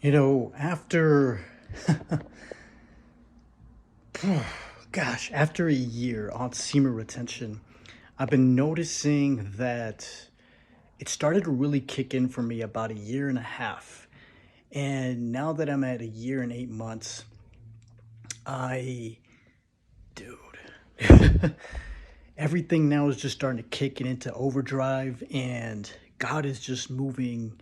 After, after a year on semen retention, I've been noticing that it started to really kick in for me about a year and a half. And now that I'm at a year and 8 months, I, dude, everything now is just starting to kick it into overdrive, and God is just moving.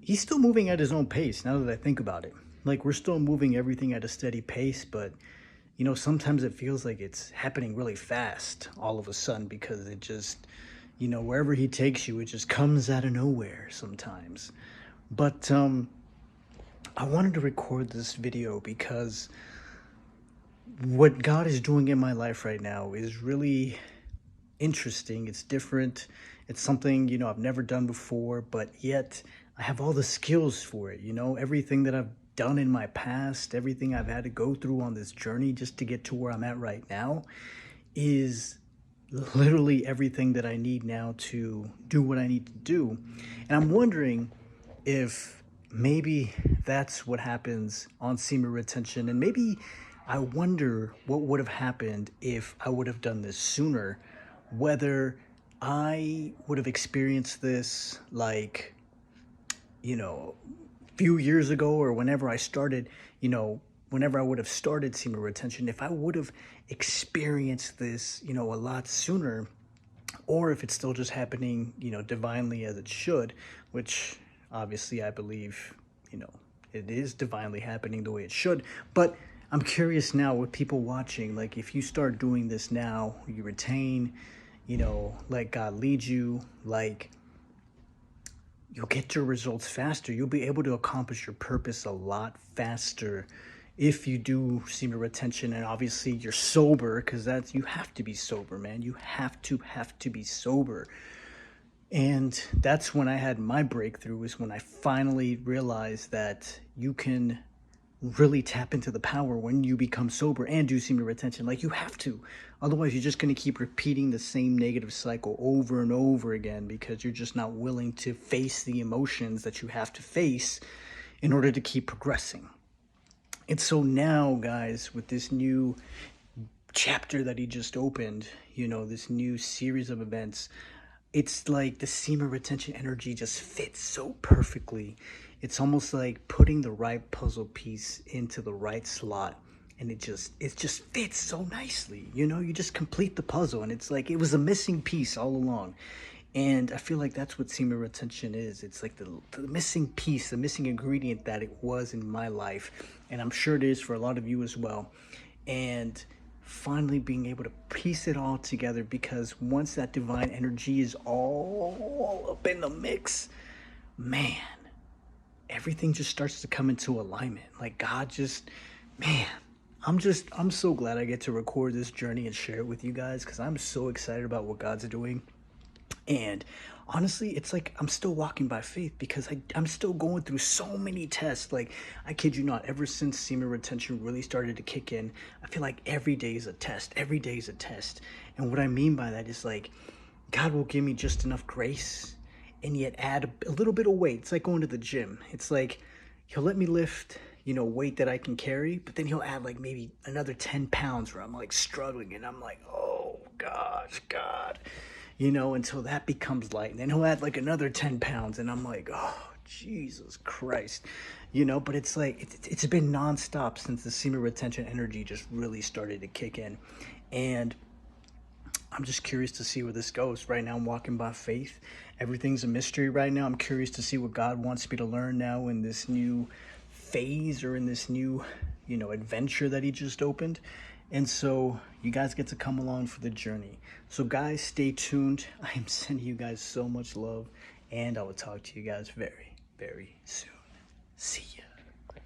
He's still moving at his own pace now that I think about it. Like, we're still moving everything at a steady pace, but sometimes it feels like it's happening really fast all of a sudden because it just, wherever he takes you, it just comes out of nowhere sometimes. But I wanted to record this video because what God is doing in my life right now is really interesting. It's different. It's something, I've never done before, but yet I have all the skills for it. Everything that I've done in my past, everything I've had to go through on this journey just to get to where I'm at right now is literally everything that I need now to do what I need to do. And I'm wondering if maybe that's what happens on semen retention. And maybe I wonder what would have happened if I would have done this sooner, whether I would have experienced this like, a few years ago, or whenever I started, whenever I would have started semen retention, if I would have experienced this, a lot sooner, or if it's still just happening, divinely as it should, which obviously I believe, it is divinely happening the way it should. But I'm curious now with people watching, like if you start doing this now, you retain, let God lead you, like you'll get your results faster. You'll be able to accomplish your purpose a lot faster if you do semen retention, and obviously you're sober, because you have to be sober, man. You have to be sober. And that's when I had my breakthrough, is when I finally realized that you can really tap into the power when you become sober and do semen retention. Like, you have to. Otherwise, you're just going to keep repeating the same negative cycle over and over again because you're just not willing to face the emotions that you have to face in order to keep progressing. And so now, guys, with this new chapter that he just opened, this new series of events, it's like the semen retention energy just fits so perfectly. It's almost like putting the right puzzle piece into the right slot, and it just fits so nicely. You just complete the puzzle, and it's like it was a missing piece all along. And I feel like that's what semen retention is. It's like the missing piece, the missing ingredient that it was in my life, and I'm sure it is for a lot of you as well. And finally being able to piece it all together, because once that divine energy is all up in the mix, man, everything just starts to come into alignment. Like, God just, man, I'm so glad I get to record this journey and share it with you guys, because I'm so excited about what God's doing. And honestly, it's like I'm still walking by faith, because I'm still going through so many tests. Like, I kid you not, ever since semen retention really started to kick in, I feel like every day is a test. Every day is a test. And what I mean by that is, like, God will give me just enough grace and yet add a little bit of weight. It's like going to the gym. It's like he'll let me lift, weight that I can carry, but then he'll add like maybe another 10 pounds where I'm like struggling, and I'm like, oh gosh, God, until that becomes light. And then he'll add like another 10 pounds, and I'm like, oh, Jesus Christ, but it's like, it's been nonstop since the semen retention energy just really started to kick in. And I'm just curious to see where this goes. Right now, I'm walking by faith. Everything's a mystery right now. I'm curious to see what God wants me to learn now in this new phase, or in this new, adventure that he just opened. And so you guys get to come along for the journey. So guys, stay tuned. I am sending you guys so much love, and I will talk to you guys very, very soon. See ya.